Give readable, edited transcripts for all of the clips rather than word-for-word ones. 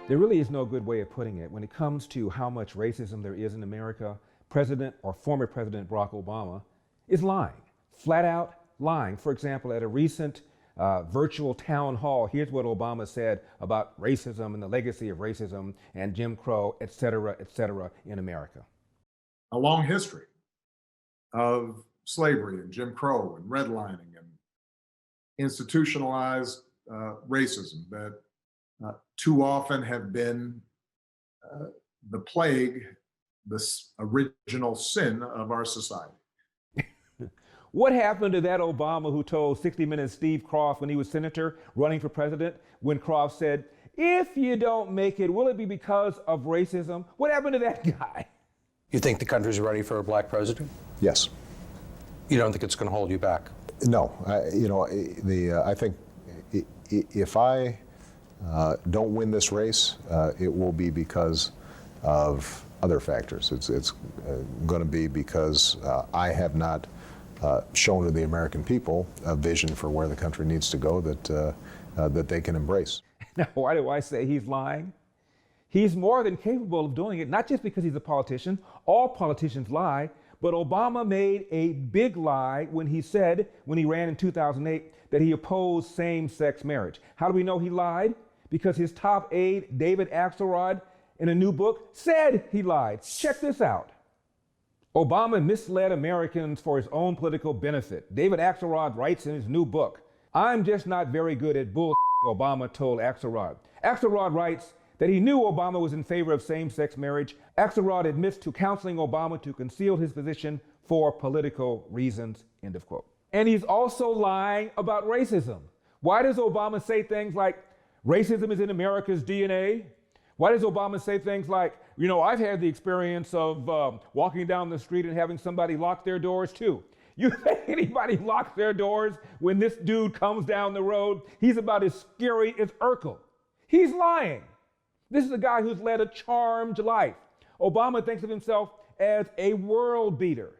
There really is no good way of putting it. When it comes to how much racism there is in America, President or former President Barack Obama is lying, flat out lying. For example, at a recent virtual town hall, here's what Obama said about racism and the legacy of racism and Jim Crow, et cetera, in America. A long history of slavery and Jim Crow and redlining and institutionalized racism that too often have been the plague, this original sin of our society. What happened to that Obama who told 60 Minutes Steve Croft when he was senator running for president, when Croft said, if you don't make it, will it be because of racism? What happened to that guy? You think the country's ready for a black president? Yes. You don't think it's going to hold you back? No. I think if I don't win this race, it will be because of other factors. It's going to be because I have not shown to the American people a vision for where the country needs to go that they can embrace. Now, why do I say he's lying? He's more than capable of doing it, not just because he's a politician. All politicians lie, but Obama made a big lie when he said, when he ran in 2008, that he opposed same-sex marriage. How do we know he lied? Because his top aide, David Axelrod, in a new book, said he lied. Check this out. Obama misled Americans for his own political benefit. David Axelrod writes in his new book, I'm just not very good at bull, Obama told Axelrod. Axelrod writes that he knew Obama was in favor of same-sex marriage. Axelrod admits to counseling Obama to conceal his position for political reasons, end of quote. And he's also lying about racism. Why does Obama say things like, racism is in America's DNA? Why does Obama say things like, you know, I've had the experience of walking down the street and having somebody lock their doors too. You think anybody locks their doors when this dude comes down the road? He's about as scary as Urkel. He's lying. This is a guy who's led a charmed life. Obama thinks of himself as a world beater.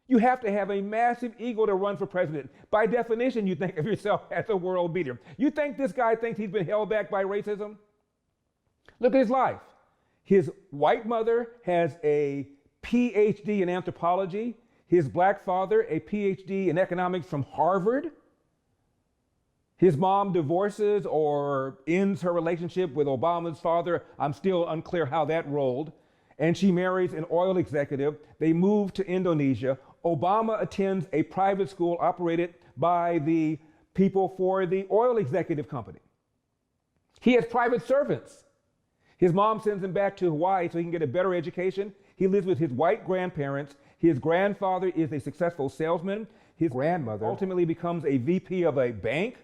You have to have a massive ego to run for president. By definition, you think of yourself as a world beater. You think this guy thinks he's been held back by racism? Look at his life. His white mother has a PhD in anthropology. His black father, a PhD in economics from Harvard. His mom divorces or ends her relationship with Obama's father. I'm still unclear how that rolled. And she marries an oil executive. They move to Indonesia. Obama attends a private school operated by the people for the oil executive company. He has private servants. His mom sends him back to Hawaii so he can get a better education. He lives with his white grandparents. His grandfather is a successful salesman. His grandmother ultimately becomes a VP of a bank.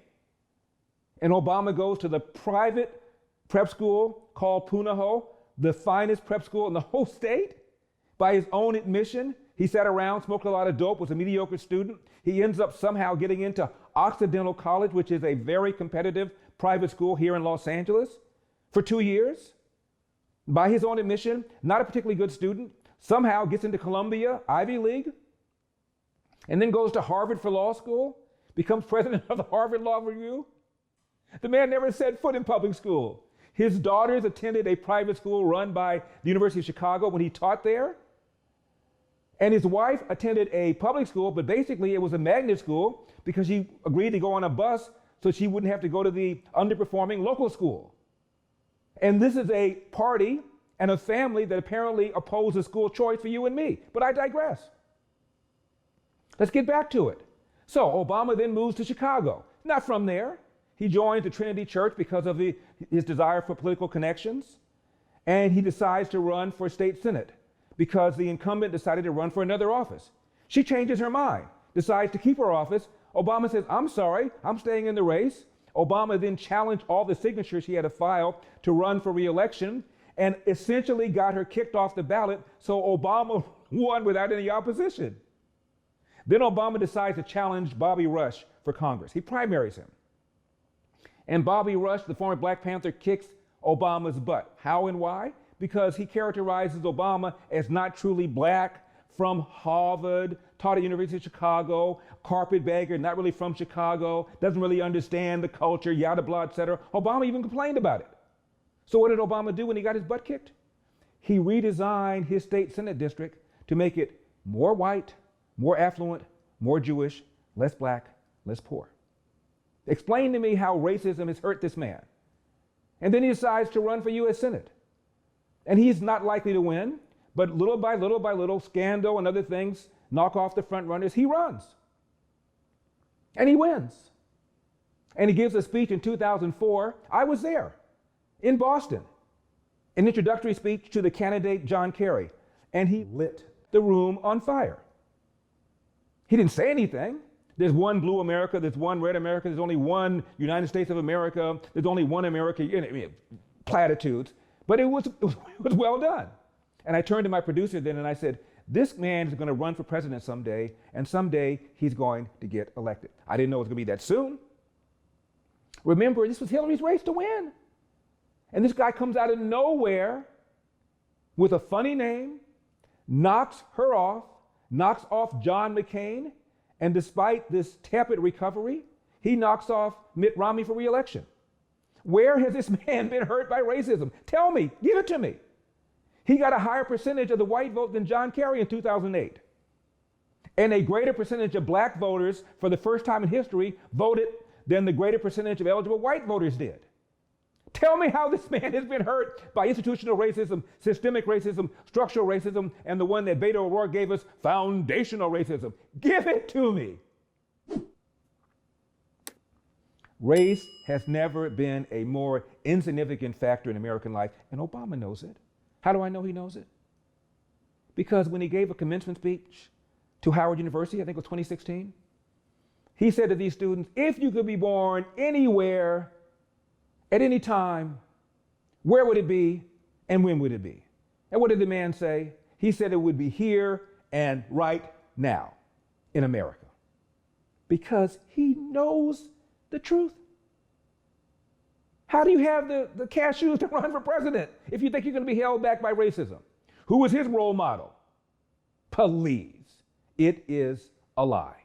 And Obama goes to the private prep school called Punahou, the finest prep school in the whole state. By his own admission, he sat around, smoked a lot of dope, was a mediocre student. He ends up somehow getting into Occidental College, which is a very competitive private school here in Los Angeles, for 2 years. By his own admission, not a particularly good student, somehow gets into Columbia, Ivy League, and then goes to Harvard for law school, becomes president of the Harvard Law Review. The man never set foot in public school. His daughters attended a private school run by the University of Chicago when he taught there. And his wife attended a public school, but basically it was a magnet school because she agreed to go on a bus so she wouldn't have to go to the underperforming local school. And this is a party and a family that apparently opposes school choice for you and me. But I digress. Let's get back to it. So Obama then moves to Chicago. Not from there. He joins the Trinity Church because of his desire for political connections. And he decides to run for state senate because the incumbent decided to run for another office. She changes her mind, decides to keep her office. Obama says, I'm sorry, I'm staying in the race. Obama then challenged all the signatures he had to file to run for re-election and essentially got her kicked off the ballot, so Obama won without any opposition. Then Obama decides to challenge Bobby Rush for Congress. He primaries him. And Bobby Rush, the former Black Panther, kicks Obama's butt. How and why? Because he characterizes Obama as not truly black, from Harvard, taught at University of Chicago, carpetbagger, not really from Chicago, doesn't really understand the culture, yada blah, et cetera. Obama even complained about it. So what did Obama do when he got his butt kicked? He redesigned his state Senate district to make it more white, more affluent, more Jewish, less black, less poor. Explain to me how racism has hurt this man. And then he decides to run for U.S. Senate. And he's not likely to win, but little by little, scandal and other things knock off the front runners. He runs. And he wins. And he gives a speech in 2004. I was there in Boston, an introductory speech to the candidate John Kerry. And he lit the room on fire. He didn't say anything. There's one blue America, there's one red America, there's only one United States of America, there's only one America, platitudes. But it was well done. And I turned to my producer then and I said, this man is going to run for president someday, and someday he's going to get elected. I didn't know it was going to be that soon. Remember, this was Hillary's race to win. And this guy comes out of nowhere with a funny name, knocks her off, knocks off John McCain, and despite this tepid recovery, he knocks off Mitt Romney for re-election. Where has this man been hurt by racism? Tell me, give it to me. He got a higher percentage of the white vote than John Kerry in 2008. And a greater percentage of black voters for the first time in history voted than the greater percentage of eligible white voters did. Tell me how this man has been hurt by institutional racism, systemic racism, structural racism, and the one that Beto O'Rourke gave us, foundational racism. Give it to me. Race has never been a more insignificant factor in American life, and Obama knows it. How do I know he knows it? Because when he gave a commencement speech to Howard University, I think it was 2016, he said to these students, if you could be born anywhere, at any time, where would it be and when would it be? And what did the man say? He said it would be here and right now in America. Because he knows the truth. How do you have the cashews to run for president if you think you're going to be held back by racism? Who was his role model? Please, it is a lie.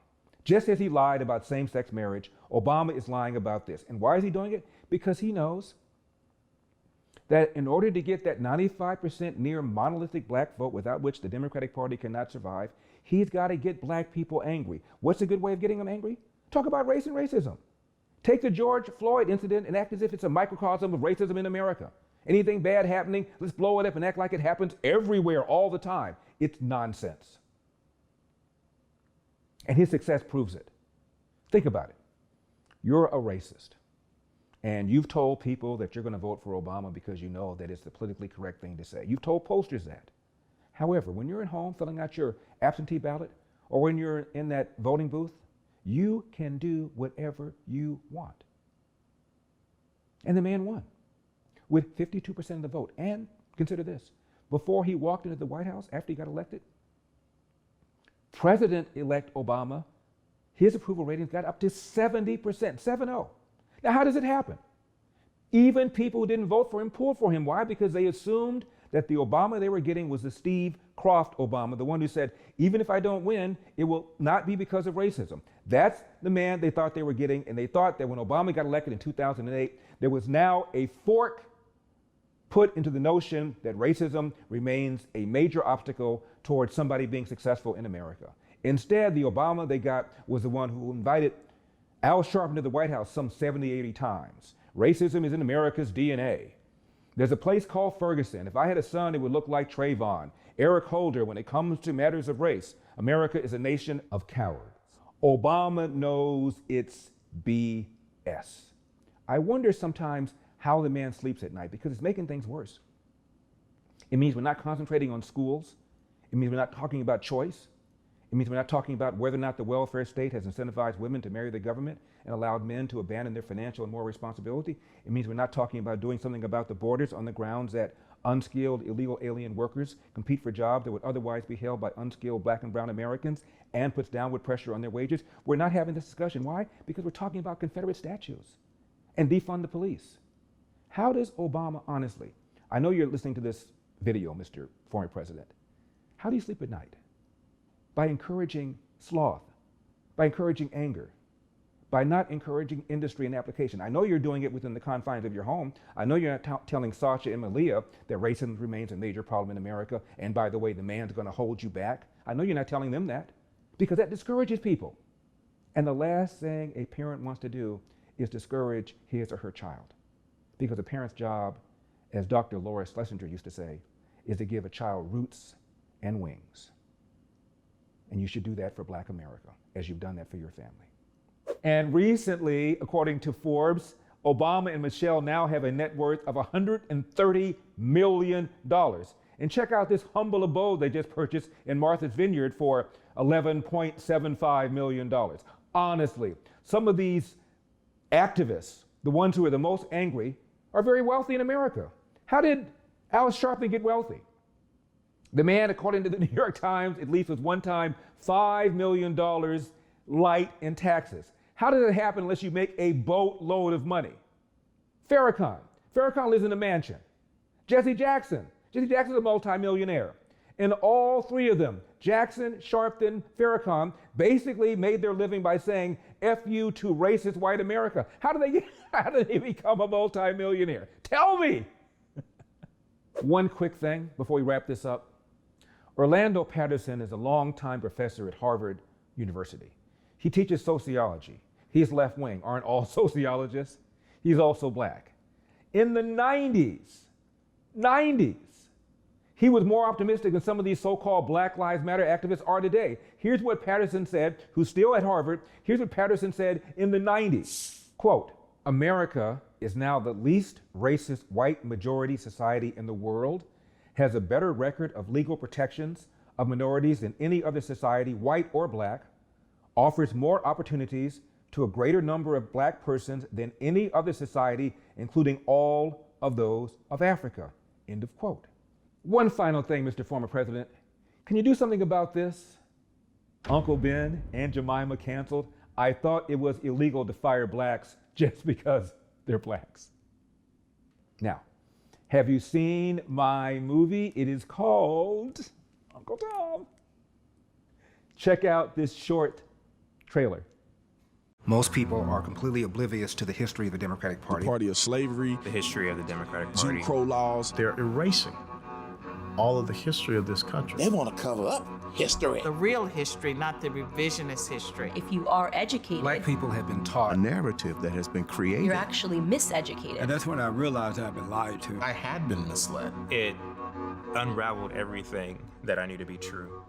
Just as he lied about same-sex marriage, Obama is lying about this. And why is he doing it? Because he knows that in order to get that 95% near monolithic black vote without which the Democratic Party cannot survive, he's got to get black people angry. What's a good way of getting them angry? Talk about race and racism. Take the George Floyd incident and act as if it's a microcosm of racism in America. Anything bad happening, let's blow it up and act like it happens everywhere all the time. It's nonsense. And his success proves it. Think about it. You're a racist. And you've told people that you're going to vote for Obama because you know that it's the politically correct thing to say. You've told pollsters that. However, when you're at home filling out your absentee ballot, or when you're in that voting booth, you can do whatever you want. And the man won with 52% of the vote. And consider this, before he walked into the White House, after he got elected, President-elect Obama, his approval ratings got up to 70%, 7-0. Now, how does it happen? Even people who didn't vote for him pulled for him. Why? Because they assumed that the Obama they were getting was the Steve Kroft Obama, the one who said, even if I don't win, it will not be because of racism. That's the man they thought they were getting, and they thought that when Obama got elected in 2008, there was now a fork put into the notion that racism remains a major obstacle towards somebody being successful in America. Instead, the Obama they got was the one who invited Al Sharpton to the White House some 70, 80 times. Racism is in America's DNA. There's a place called Ferguson. If I had a son, it would look like Trayvon. Eric Holder, when it comes to matters of race, America is a nation of cowards. Obama knows it's BS. I wonder sometimes how the man sleeps at night because it's making things worse. It means we're not concentrating on schools. It means we're not talking about choice. It means we're not talking about whether or not the welfare state has incentivized women to marry the government and allowed men to abandon their financial and moral responsibility. It means we're not talking about doing something about the borders on the grounds that unskilled illegal alien workers compete for jobs that would otherwise be held by unskilled black and brown Americans and puts downward pressure on their wages. We're not having this discussion. Why? Because we're talking about Confederate statues and defund the police. How does Obama, honestly, I know you're listening to this video, Mr. Former President. How do you sleep at night? By encouraging sloth, by encouraging anger, by not encouraging industry and application. I know you're doing it within the confines of your home. I know you're not telling Sasha and Malia that racism remains a major problem in America, and by the way, the man's going to hold you back. I know you're not telling them that, because that discourages people. And the last thing a parent wants to do is discourage his or her child, because a parent's job, as Dr. Laura Schlesinger used to say, is to give a child roots and wings. And you should do that for Black America, as you've done that for your family. And recently, according to Forbes, Obama and Michelle now have a net worth of $130 million. And check out this humble abode they just purchased in Martha's Vineyard for $11.75 million. Honestly, some of these activists, the ones who are the most angry, are very wealthy in America. How did Alice Sharpton get wealthy? The man, according to the New York Times, at least was one time $5 million light in taxes. How does it happen unless you make a boatload of money? Farrakhan lives in a mansion. Jesse Jackson's a multimillionaire. And all three of them, Jackson, Sharpton, Farrakhan, basically made their living by saying, F you to racist white America. How do they become a multimillionaire? Tell me. One quick thing before we wrap this up. Orlando Patterson is a longtime professor at Harvard University. He teaches sociology. He's left wing. Aren't all sociologists? He's also Black. In the 90s, he was more optimistic than some of these so-called Black Lives Matter activists are today. Here's what Patterson said, who's still at Harvard. Here's what Patterson said in the 90s. Quote, America is now the least racist white majority society in the world, has a better record of legal protections of minorities than any other society, white or Black, offers more opportunities to a greater number of Black persons than any other society, including all of those of Africa. End of quote. One final thing, Mr. Former President. Can you do something about this? Uncle Ben and Jemima canceled. I thought it was illegal to fire Blacks just because they're Blacks. Now, have you seen my movie? It is called Uncle Tom. Check out this short trailer. Most people are completely oblivious to the history of the Democratic Party. The party of slavery, the history of the Democratic Party. Jim Crow laws. They're erasing all of the history of this country. They want to cover up history. The real history, not the revisionist history. If you are educated, Black people have been taught a narrative that has been created. You're actually miseducated. And that's when I realized I've been lied to. I had been misled. It unraveled everything that I knew to be true.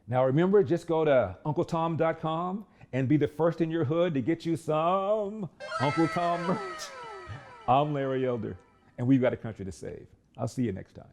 Now remember, just go to UncleTom.com and be the first in your hood to get you some Uncle Tom merch. I'm Larry Elder, and we've got a country to save. I'll see you next time.